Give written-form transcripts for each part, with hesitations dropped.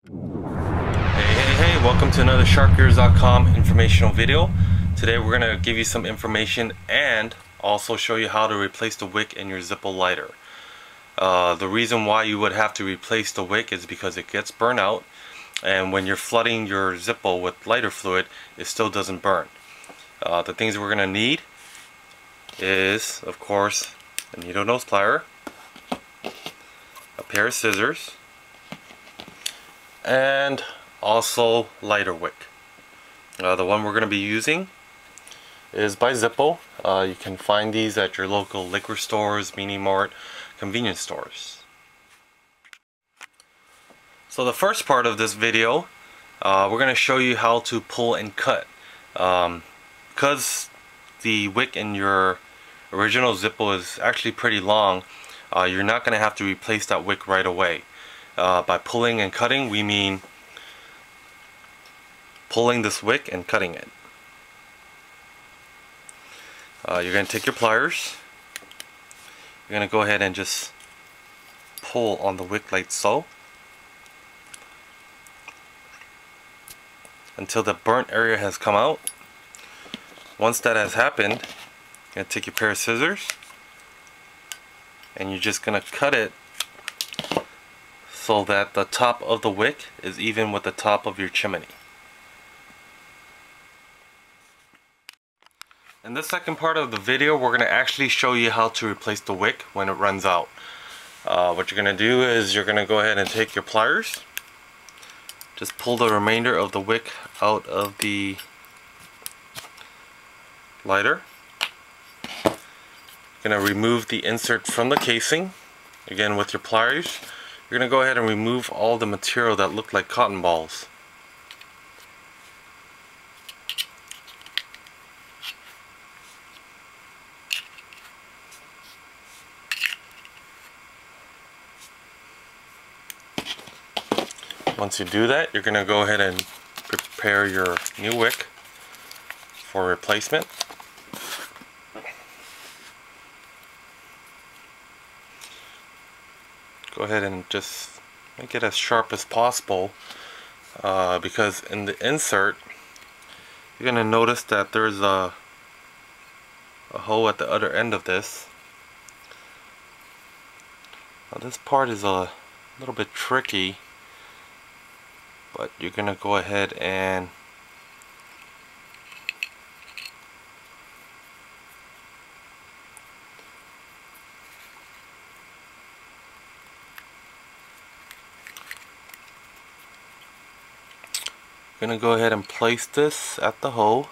Hey, welcome to another sharkgears.com informational video. Today we're going to give you some information and also show you how to replace the wick in your Zippo lighter. The reason why you would have to replace the wick is because it gets burnt out, and when you're flooding your Zippo with lighter fluid, it still doesn't burn. The things we're going to need is, of course, a needle nose plier, a pair of scissors, and also lighter wick. The one we're going to be using is by Zippo. You can find these at your local liquor stores, mini mart, convenience stores. So the first part of this video, we're going to show you how to pull and cut. Because the wick in your original Zippo is actually pretty long, you're not going to have to replace that wick right away. By pulling and cutting, we mean pulling this wick and cutting it. You're going to take your pliers. You're going to go ahead and just pull on the wick like so until the burnt area has come out. Once that has happened, you're going to take your pair of scissors and you're just going to cut it so that the top of the wick is even with the top of your chimney. In this second part of the video, we're going to actually show you how to replace the wick when it runs out. What you're going to do is you're going to go ahead and take your pliers, just pull the remainder of the wick out of the lighter. You're going to remove the insert from the casing. Again, with your pliers, you're going to go ahead and remove all the material that look like cotton balls. Once you do that, you're going to go ahead and prepare your new wick for replacement. Go ahead and just make it as sharp as possible, because in the insert you're going to notice that there's a hole at the other end of this. Now this part is a little bit tricky, but you're going to go ahead and go ahead and place this at the hole.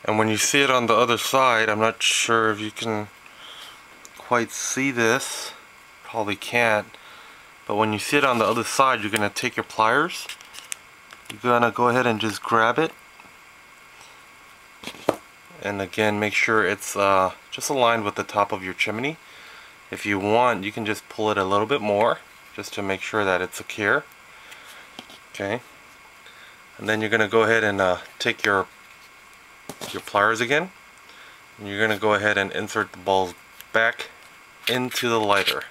And when you see it on the other side, I'm not sure if you can quite see this, probably can't, but when you see it on the other side, you're going to take your pliers, you're going to go ahead and just grab it, and again make sure it's just aligned with the top of your chimney. If you want, you can just pull it a little bit more just to make sure that it's secure. Okay, and then you're going to go ahead and take your pliers again, and you're going to go ahead and insert the balls back into the lighter.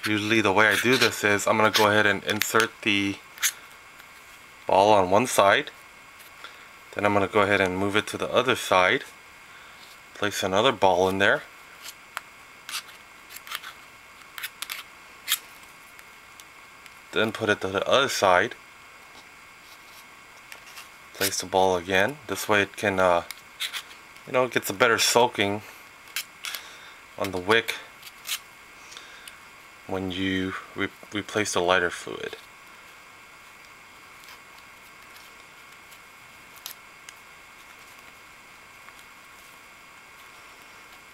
Usually the way I do this is I'm going to go ahead and insert the ball on one side, then I'm going to go ahead and move it to the other side, place another ball in there, then put it to the other side, place the ball again. This way it can it gets a better soaking on the wick when you replace the lighter fluid.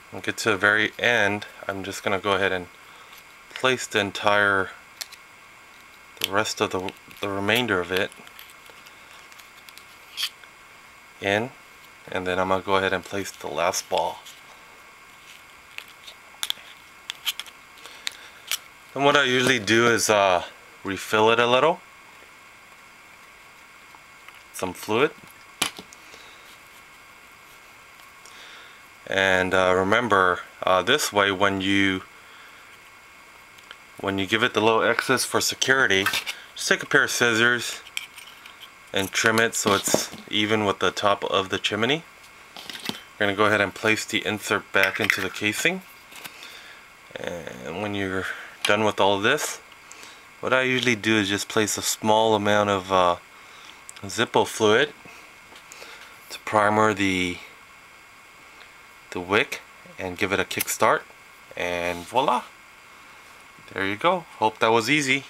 When we get to the very end, I'm just going to go ahead and place the rest of the remainder of it in, and then I'm going to go ahead and place the last ball. And what I usually do is refill it a little, some fluid, And remember, this way when you give it the little excess for security, just take a pair of scissors and trim it so it's even with the top of the chimney. We're going to go ahead and place the insert back into the casing. And when you're done with all of this, what I usually do is just place a small amount of Zippo fluid to primer the wick and give it a kick start, and voila, there you go. Hope that was easy.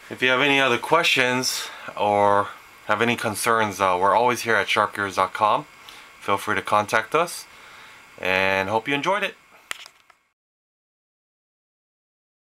If you have any other questions or have any concerns, we're always here at sharkgears.com. Feel free to contact us, and hope you enjoyed it.